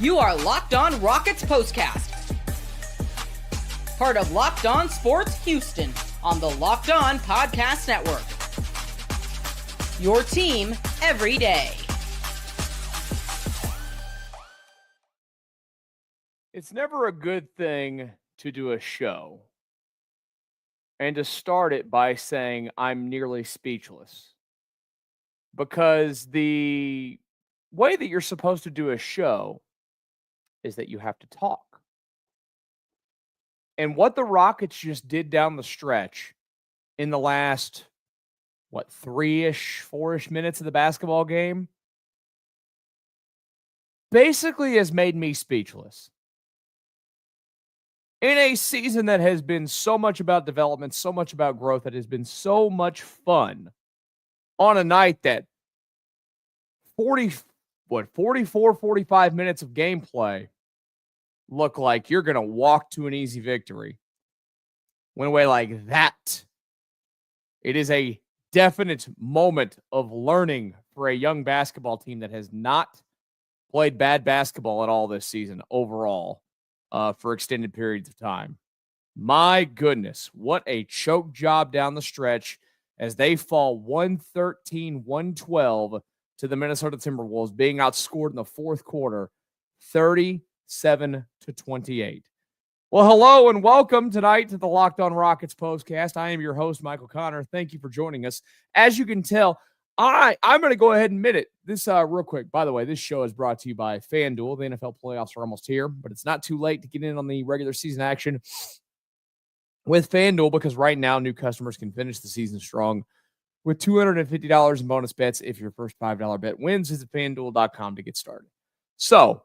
You are Locked On Rockets Postcast, part of Locked On Sports Houston on the Locked On Podcast Network. Your team every day. It's never a good thing to do a show and to start it by saying I'm nearly speechless, because the way that you're supposed to do a show is that you have to talk. And what the Rockets just did down the stretch in the last, 4-ish minutes of the basketball game basically has made me speechless. In a season that has been so much about development, so much about growth, that has been so much fun, on a night that 45 minutes of gameplay look like you're going to walk to an easy victory. Went away like that. It is a definite moment of learning for a young basketball team that has not played bad basketball at all this season overall for extended periods of time. My goodness, what a choke job down the stretch as they fall 113-112 to the Minnesota Timberwolves, being outscored in the fourth quarter 37-28. Well, hello and welcome tonight to the Locked On Rockets Postcast. I am your host, Michael Connor. Thank you for joining us. As you can tell, I'm going to go ahead and admit it. This real quick, by the way, this show is brought to you by FanDuel. The NFL playoffs are almost here, but it's not too late to get in on the regular season action with FanDuel, because right now new customers can finish the season strong with $250 in bonus bets if your first $5 bet wins. Visit FanDuel.com to get started. So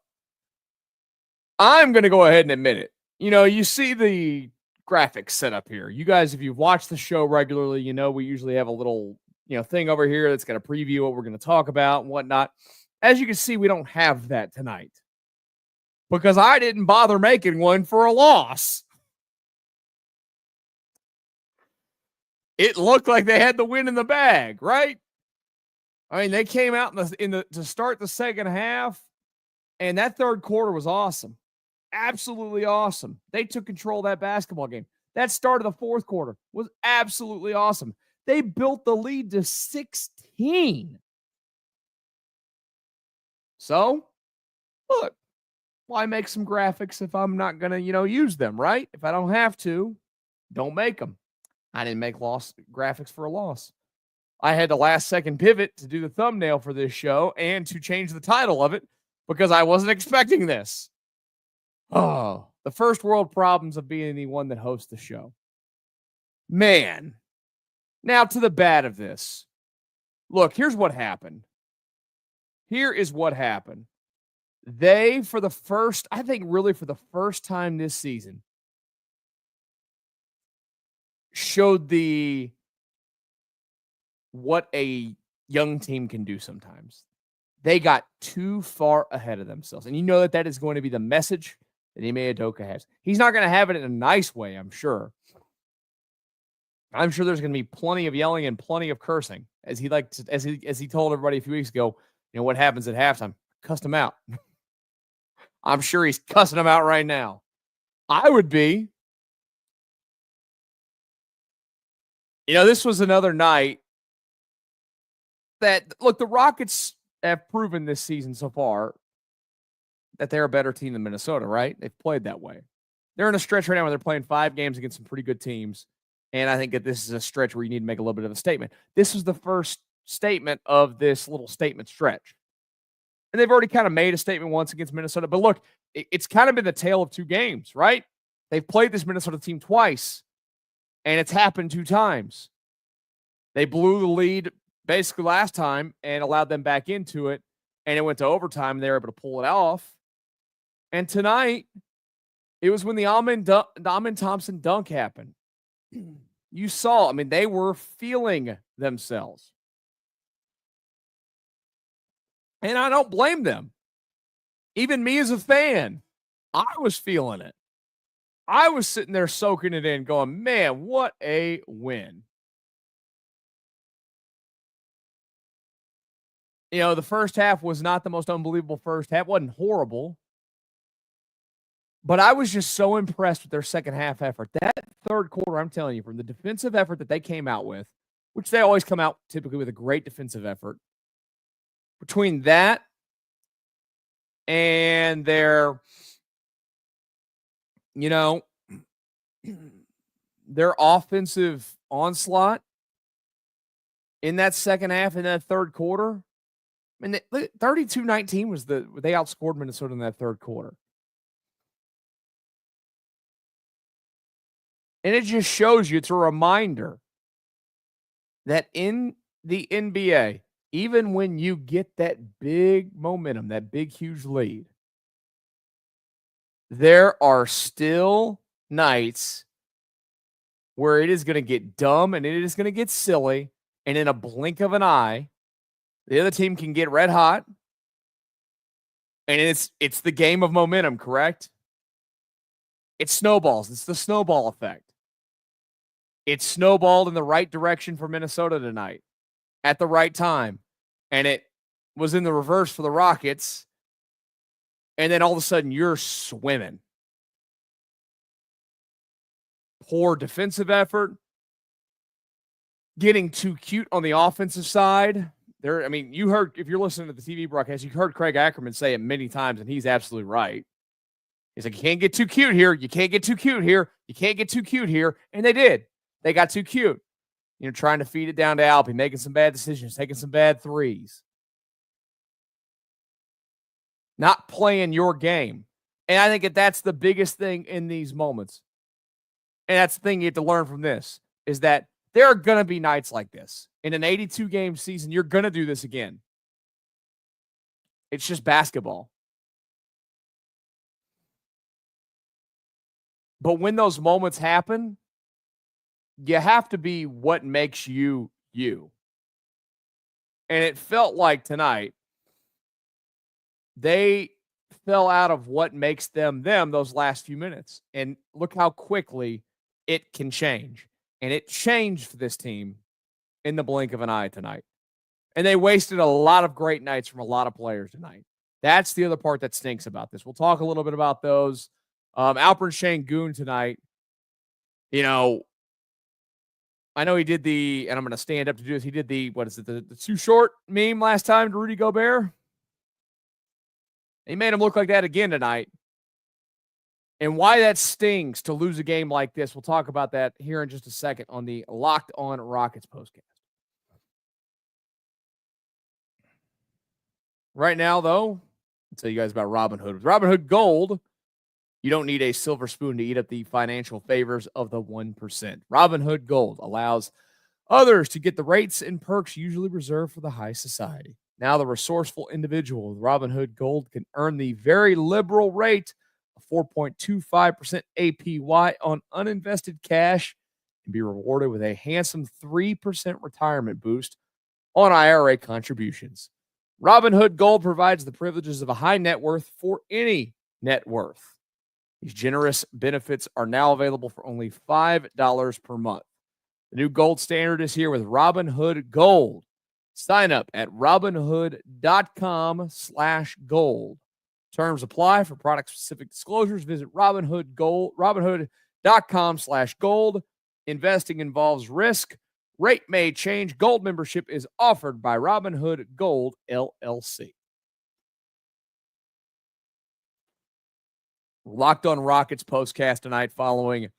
I'm going to go ahead and admit it. You know, you see the graphics set up here. You guys, if you've watched the show regularly, you know we usually have a little thing over here that's going to preview what we're going to talk about and whatnot. As you can see, we don't have that tonight because I didn't bother making one for a loss. It looked like they had the win in the bag, right? I mean, they came out to start the second half, and that third quarter was awesome. Absolutely awesome. They took control of that basketball game. That start of the fourth quarter was absolutely awesome. They built the lead to 16. So, look, why make some graphics if I'm not going to, use them, right? If I don't have to, don't make them. I didn't make graphics for a loss. I had the last second pivot to do the thumbnail for this show and to change the title of it because I wasn't expecting this. Oh, the first world problems of being the one that hosts the show. Man. Now to the bad of this. Look, here's what happened. Here is what happened. They, for the first time this season, showed what a young team can do sometimes. They got too far ahead of themselves. And you know that is going to be the message that Ime Udoka has. He's not going to have it in a nice way, I'm sure. I'm sure there's going to be plenty of yelling and plenty of cursing, as he told everybody a few weeks ago. What happens at halftime? Cussed him out. I'm sure he's cussing him out right now. I would be. This was another night that, look, the Rockets have proven this season so far that they're a better team than Minnesota, right? They've played that way. They're in a stretch right now where they're playing 5 games against some pretty good teams. And I think that this is a stretch where you need to make a little bit of a statement. This was the first statement of this little statement stretch. And they've already kind of made a statement once against Minnesota. But look, it's kind of been the tale of 2 games, right? They've played this Minnesota team twice, and it's happened 2 times. They blew the lead basically last time and allowed them back into it, and it went to overtime, and they were able to pull it off. And tonight, it was when the Amen Thompson dunk happened. You saw, they were feeling themselves. And I don't blame them. Even me as a fan, I was feeling it. I was sitting there soaking it in going, man, what a win. The first half was not the most unbelievable first half. It wasn't horrible. But I was just so impressed with their second half effort. That third quarter, I'm telling you, from the defensive effort that they came out with, which they always come out typically with a great defensive effort, between that and their, their offensive onslaught in that second half, in that third quarter, I mean, 32-19 was they outscored Minnesota in that third quarter. And it just shows you, it's a reminder that in the NBA, even when you get that big momentum, that big, huge lead, there are still nights where it is going to get dumb and it is going to get silly. And in a blink of an eye, the other team can get red hot. And it's the game of momentum, correct? It snowballs. It's the snowball effect. It snowballed in the right direction for Minnesota tonight at the right time. And it was in the reverse for the Rockets. And then all of a sudden, you're swimming. Poor defensive effort. Getting too cute on the offensive side. You heard, if you're listening to the TV broadcast, you heard Craig Ackerman say it many times, and he's absolutely right. He's like, you can't get too cute here. You can't get too cute here. You can't get too cute here. And they did. They got too cute. Trying to feed it down to Alpy, making some bad decisions, taking some bad threes. Not playing your game. And I think that's the biggest thing in these moments. And that's the thing you have to learn from this, is that there are going to be nights like this. In an 82-game season, you're going to do this again. It's just basketball. But when those moments happen, you have to be what makes you, you. And it felt like tonight, they fell out of what makes them those last few minutes. And look how quickly it can change. And it changed for this team in the blink of an eye tonight. And they wasted a lot of great nights from a lot of players tonight. That's the other part that stinks about this. We'll talk a little bit about those. Alperen Şengün tonight, I know he did and I'm going to stand up to do this. He did the too short meme last time to Rudy Gobert. He made him look like that again tonight. And why that stings to lose a game like this, we'll talk about that here in just a second on the Locked On Rockets Postcast. Right now, though, I'll tell you guys about Robinhood. With Robinhood Gold, you don't need a silver spoon to eat up the financial favors of the 1%. Robinhood Gold allows others to get the rates and perks usually reserved for the high society. Now the resourceful individual with Robinhood Gold can earn the very liberal rate of 4.25% APY on uninvested cash and be rewarded with a handsome 3% retirement boost on IRA contributions. Robinhood Gold provides the privileges of a high net worth for any net worth. These generous benefits are now available for only $5 per month. The new gold standard is here with Robinhood Gold. Sign up at Robinhood.com/gold. Terms apply. For product-specific disclosures, visit Robinhood.com/gold. Investing involves risk. Rate may change. Gold membership is offered by Robinhood Gold, LLC. Locked On Rockets Postcast tonight following,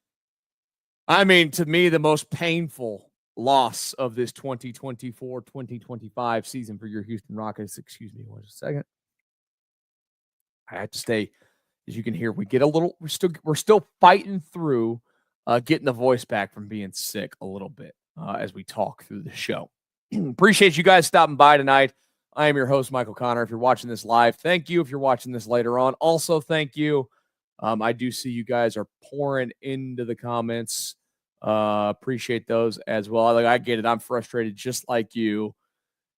to me, the most painful loss of this 2024-2025 season for your Houston Rockets. Excuse me one second. I have to stay, as you can hear, we're still fighting through getting the voice back from being sick a little bit as we talk through the show. Appreciate you guys stopping by tonight. I am your host, Michael Connor. If you're watching this live, thank you. If you're watching this later on, also thank you. I do see you guys are pouring into the comments. Appreciate those as well. I get it. I'm frustrated just like you.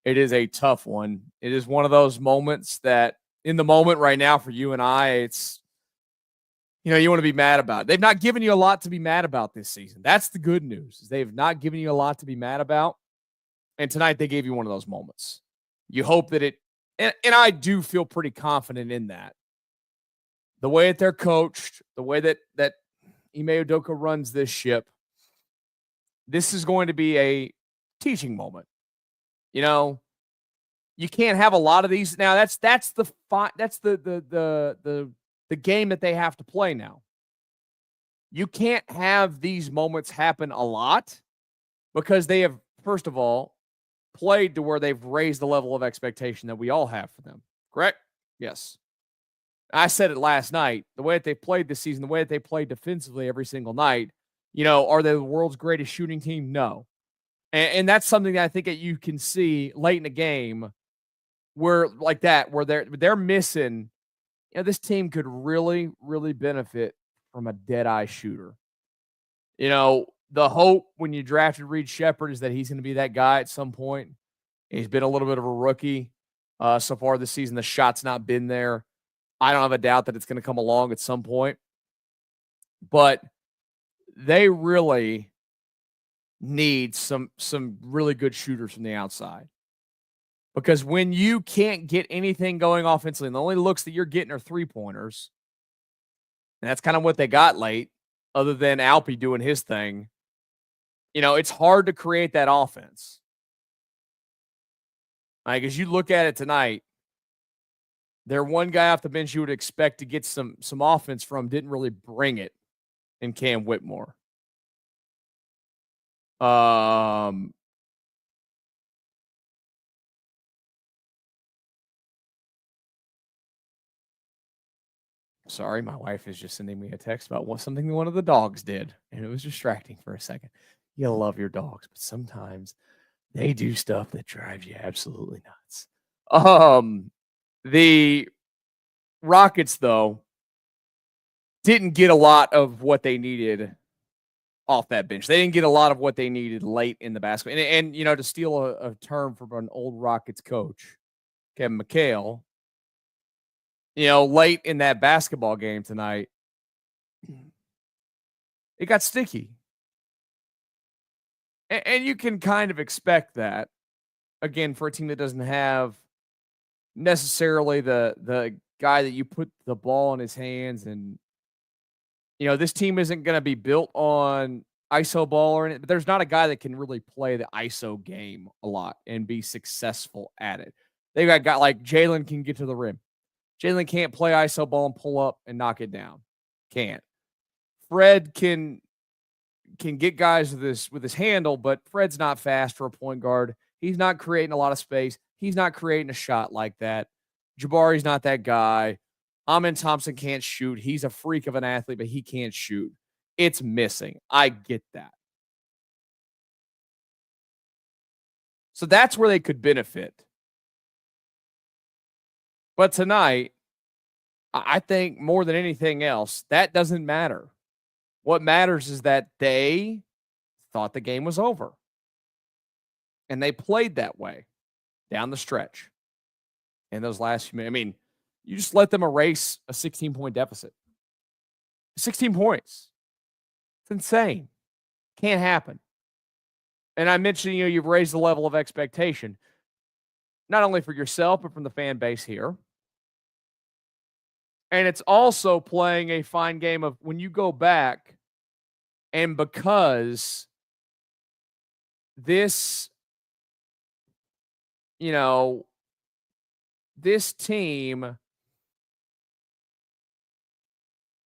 It is a tough one. It is one of those moments that in the moment right now for you and I, it's, you want to be mad about it. They've not given you a lot to be mad about this season. That's the good news. Is they have not given you a lot to be mad about. And tonight they gave you one of those moments. You hope that and I do feel pretty confident in that. the way that they're coached, the way that Ime Udoka runs this ship, this is going to be a teaching moment. You know, you can't have a lot of these now. That's the game that they have to play now. You can't have these moments happen a lot because they have, first of all, played to where they've raised the level of expectation that we all have for them. Correct? Yes. I said it last night. The way that they played this season, the way that they played defensively every single night, you know, are they the world's greatest shooting team? No. And that's something that I think that you can see late in the game where like that, where they're missing, you know, this team could really, really benefit from a dead-eye shooter. You know, the hope when you drafted Reed Shepherd is that he's going to be that guy at some point. He's been a little bit of a rookie so far this season. The shot's not been there. I don't have a doubt that it's going to come along at some point. But they really need some really good shooters from the outside. Because when you can't get anything going offensively, and the only looks that you're getting are three-pointers, and that's kind of what they got late, other than Alpy doing his thing, you know, it's hard to create that offense. Like, as you look at it tonight, their one guy off the bench you would expect to get some offense from didn't really bring it in Cam Whitmore. Sorry, my wife is just sending me a text about something one of the dogs did, and it was distracting for a second. You love your dogs, but sometimes they do stuff that drives you absolutely nuts. The Rockets, though, didn't get a lot of what they needed off that bench. They didn't get a lot of what they needed late in the basketball. And you know, to steal a term from an old Rockets coach, Kevin McHale, you know, late in that basketball game tonight, it got sticky. And you can kind of expect that, again, for a team that doesn't have necessarily the guy that you put the ball in his hands. And, you know, this team isn't going to be built on ISO ball or anything, but there's not a guy that can really play the ISO game a lot and be successful at it. They got a guy like Jalen can get to the rim. Jalen can't play ISO ball and pull up and knock it down. Can't. Fred can get guys with his handle, but Fred's not fast for a point guard. He's not creating a lot of space. He's not creating a shot like that. Jabari's not that guy. Amen Thompson can't shoot. He's a freak of an athlete, but he can't shoot. It's missing. I get that. So that's where they could benefit. But tonight, I think more than anything else, that doesn't matter. What matters is that they thought the game was over. And they played that way down the stretch in those last few minutes. I mean, you just let them erase a 16-point deficit. 16 points. It's insane. Can't happen. And I mentioned, you know, you've raised the level of expectation, not only for yourself, but from the fan base here. And it's also playing a fine game of when you go back, and because this, you know, this team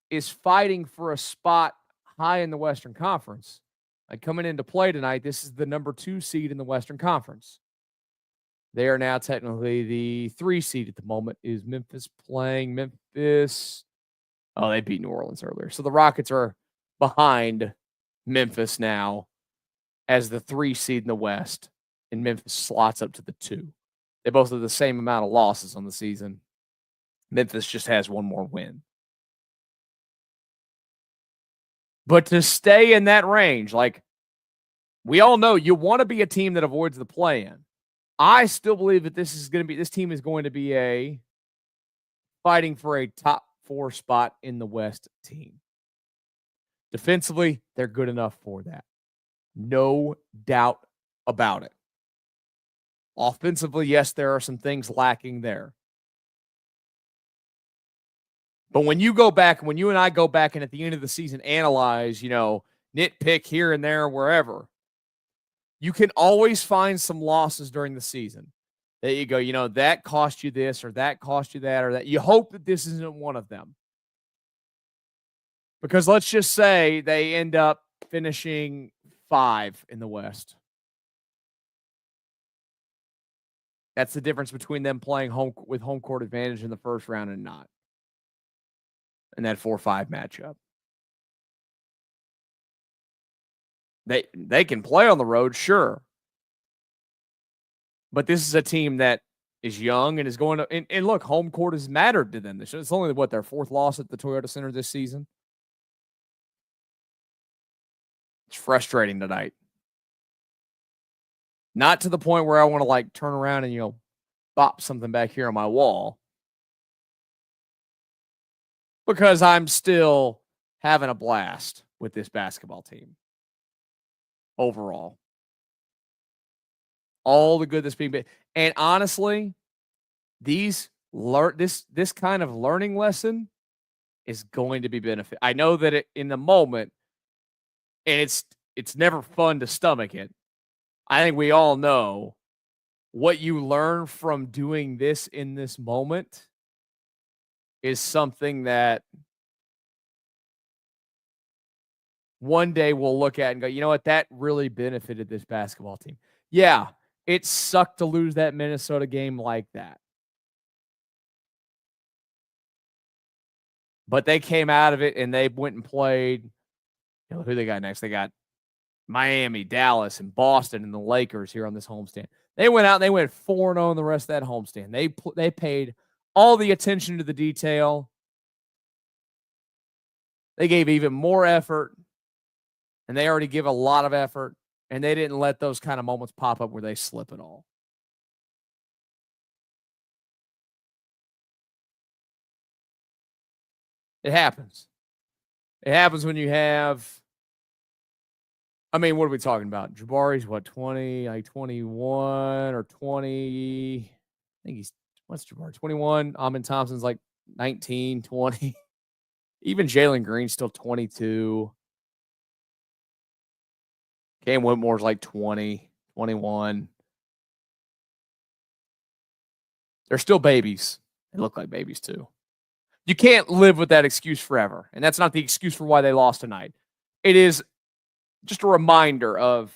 is fighting for a spot high in the Western Conference. Like coming into play tonight, this is the number 2 seed in the Western Conference. They are now technically the 3 seed at the moment. Is Memphis playing? Memphis. Oh, they beat New Orleans earlier. So the Rockets are behind Memphis now as the 3 seed in the West, and Memphis slots up to the 2. They both have the same amount of losses on the season. Memphis just has one more win. But to stay in that range, like we all know, you want to be a team that avoids the play-in. I still believe that this team is going to be fighting for a top 4 spot in the West team. Defensively, they're good enough for that. No doubt about it. Offensively, yes, there are some things lacking there. But when you go back, when you and I go back and at the end of the season analyze, nitpick here and there, wherever, you can always find some losses during the season that you go, that cost you this or that cost you that or that. You hope that this isn't one of them. Because let's just say they end up finishing 5 in the West. That's the difference between them playing with home court advantage in the first round and not. In that 4-5 matchup. They can play on the road, sure. But this is a team that is young and is going to and look, home court has mattered to them. It's only their 4th loss at the Toyota Center this season. It's frustrating tonight. Not to the point where I want to turn around and bop something back here on my wall. Because I'm still having a blast with this basketball team. Overall. All the good that's being made. And honestly, this kind of learning lesson is going to be benefit. I know that in the moment, and it's never fun to stomach it. I think we all know what you learn from doing this in this moment is something that one day we'll look at and go, you know what, that really benefited this basketball team. Yeah, it sucked to lose that Minnesota game like that. But they came out of it and they went and played. Who they got next? They got Miami, Dallas, and Boston, and the Lakers here on this homestand. They went out and they went 4-0 in the rest of that homestand. They paid all the attention to the detail. They gave even more effort, and they already give a lot of effort, and they didn't let those kind of moments pop up where they slip at all. It happens. It happens when you have, what are we talking about? Jabari's 20, 21 or 20. I think what's Jabari? 21. Amin Thompson's 19, 20. Even Jalen Green's still 22. Cam Whitmore's 20, 21. They're still babies. They look like babies too. You can't live with that excuse forever. And that's not the excuse for why they lost tonight. It is just a reminder of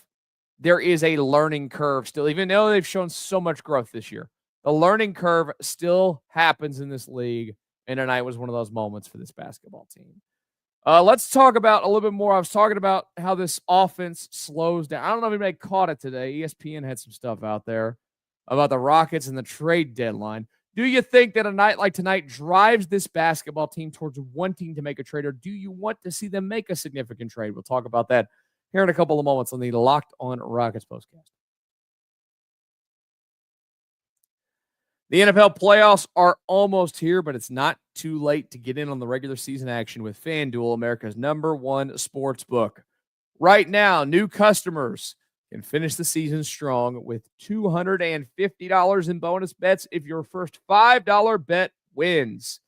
there is a learning curve still, even though they've shown so much growth this year. The learning curve still happens in this league, and tonight was one of those moments for this basketball team. Let's talk about a little bit more. I was talking about how this offense slows down. I don't know if anybody caught it today. ESPN had some stuff out there about the Rockets and the trade deadline. Do you think that a night like tonight drives this basketball team towards wanting to make a trade, or do you want to see them make a significant trade? We'll talk about that here in a couple of moments on the Locked On Rockets Postcast. The NFL playoffs are almost here, but it's not too late to get in on the regular season action with FanDuel, America's #1 sports book. Right now, new customers can finish the season strong with $250 in bonus bets if your first $5 bet wins.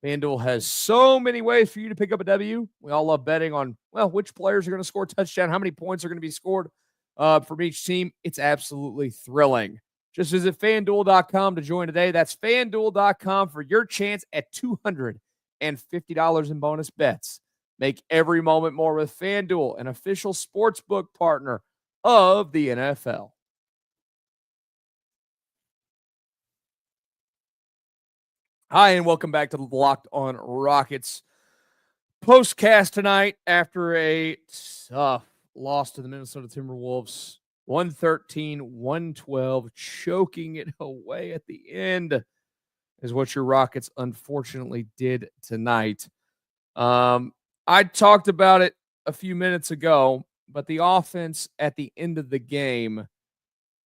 FanDuel has so many ways for you to pick up a W. We all love betting on, which players are going to score a touchdown, how many points are going to be scored from each team. It's absolutely thrilling. Just visit FanDuel.com to join today. That's FanDuel.com for your chance at $250 in bonus bets. Make every moment more with FanDuel, an official sportsbook partner of the NFL. Hi, and welcome back to the Locked On Rockets Postcast tonight after a tough loss to the Minnesota Timberwolves. 113-112, choking it away at the end is what your Rockets unfortunately did tonight. I talked about it a few minutes ago, but the offense at the end of the game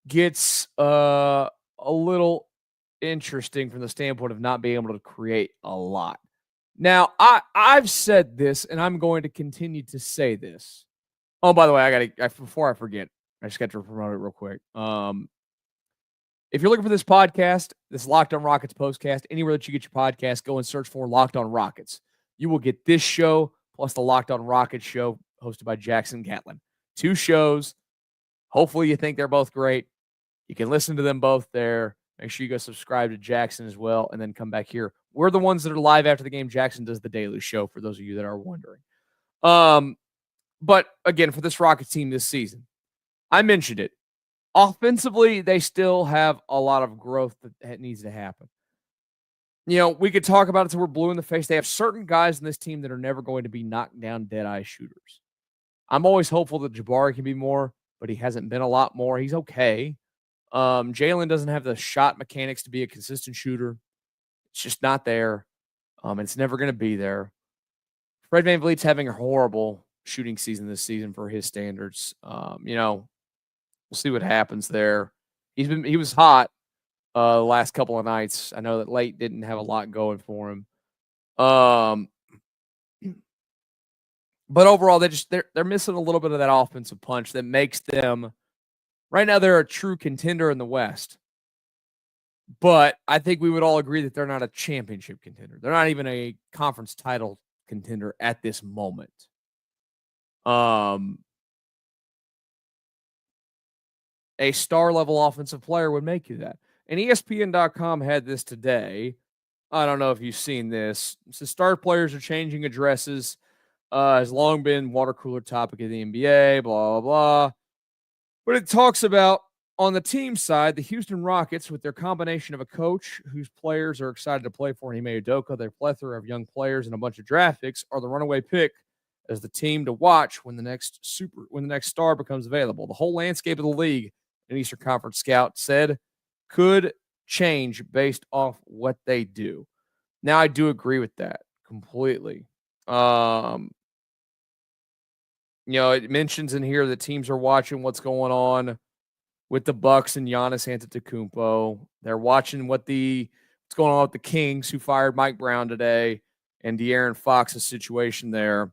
gets a little interesting from the standpoint of not being able to create a lot. Now, I've said this, and I'm going to continue to say this. Oh, by the way, before I forget, I just got to promote it real quick. If you're looking for this podcast, this Locked On Rockets Postcast, anywhere that you get your podcast, go and search for Locked On Rockets. You will get this show plus the Locked On Rockets show hosted by Jackson Gatlin. 2 shows. Hopefully you think they're both great. You can listen to them both there. Make sure you go subscribe to Jackson as well, and then come back here. We're the ones that are live after the game. Jackson does the daily show, for those of you that are wondering. But again, for this Rockets team this season, I mentioned it. Offensively, they still have a lot of growth that needs to happen. We could talk about it till we're blue in the face. They have certain guys in this team that are never going to be knocked down dead-eye shooters. I'm always hopeful that Jabari can be more, but he hasn't been a lot more. He's okay. Jalen doesn't have the shot mechanics to be a consistent shooter. It's just not there. It's never going to be there. Fred VanVleet's having a horrible shooting season this season for his standards. We'll see what happens there. He was hot the last couple of nights. I know that late didn't have a lot going for him. But overall, they're missing a little bit of that offensive punch that makes them right now. They're a true contender in the West. But I think we would all agree that they're not a championship contender. They're not even a conference title contender at this moment. A star-level offensive player would make you that. And ESPN.com had this today. I don't know if you've seen this. It says star players are changing addresses. Has long been water cooler topic of the NBA, blah, blah, blah. But it talks about, on the team side, the Houston Rockets, with their combination of a coach whose players are excited to play for, Ime Udoka, their plethora of young players, and a bunch of draft picks, are the runaway pick as the team to watch when the next star becomes available. The whole landscape of the league, an Eastern Conference scout said, could change based off what they do. Now, I do agree with that completely. It mentions in here that teams are watching what's going on with the Bucks and Giannis Antetokounmpo. They're watching what's going on with the Kings, who fired Mike Brown today, and De'Aaron Fox's situation there.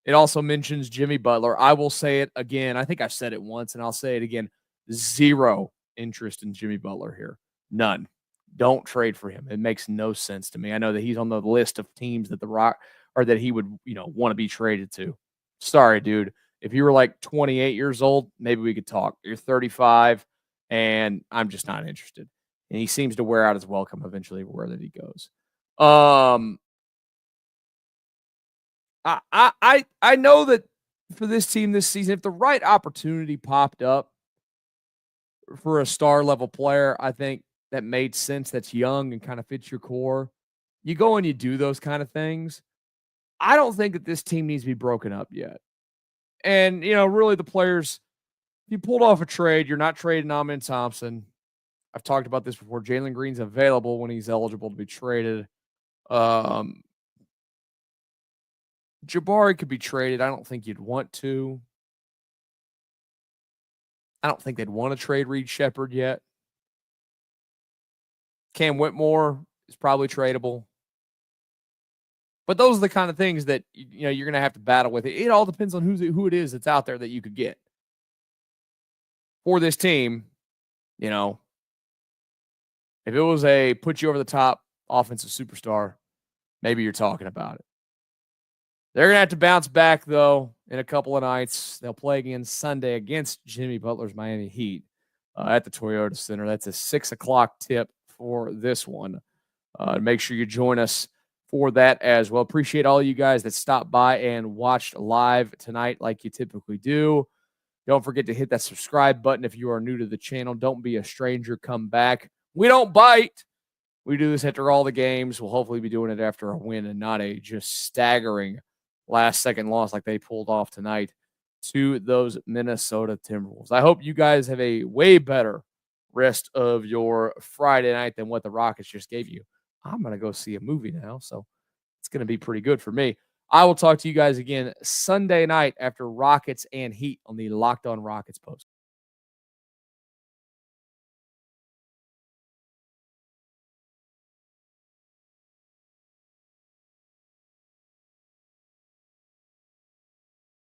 It also mentions Jimmy Butler. I will say it again. I think I've said it once, and I'll say it again. Zero interest in Jimmy Butler here. None. Don't trade for him. It makes no sense to me. I know that he's on the list of teams that that he would, want to be traded to. Sorry, dude. If you were like 28 years old, maybe we could talk. You're 35, and I'm just not interested. And he seems to wear out his welcome eventually wherever he goes. I know that for this team this season, if the right opportunity popped up for a star-level player, I think that made sense, that's young and kind of fits your core, you go and you do those kind of things. I don't think that this team needs to be broken up yet. And, really the players, if you pulled off a trade, you're not trading Amen Thompson. I've talked about this before. Jalen Green's available when he's eligible to be traded. Jabari could be traded. I don't think you'd want to. I don't think they'd want to trade Reed Shepherd yet. Cam Whitmore is probably tradable. But those are the kind of things that you're going to have to battle with. It all depends on who it is that's out there that you could get for this team. If it was a put you over the top offensive superstar, maybe you're talking about it. They're going to have to bounce back, though, in a couple of nights. They'll play again Sunday against Jimmy Butler's Miami Heat at the Toyota Center. That's a 6 o'clock tip for this one. Make sure you join us for that as well. Appreciate all you guys that stopped by and watched live tonight like you typically do. Don't forget to hit that subscribe button if you are new to the channel. Don't be a stranger. Come back. We don't bite. We do this after all the games. We'll hopefully be doing it after a win and not a just staggering last-second loss like they pulled off tonight to those Minnesota Timberwolves. I hope you guys have a way better rest of your Friday night than what the Rockets just gave you. I'm going to go see a movie now, so it's going to be pretty good for me. I will talk to you guys again Sunday night after Rockets and Heat on the Locked On Rockets Post.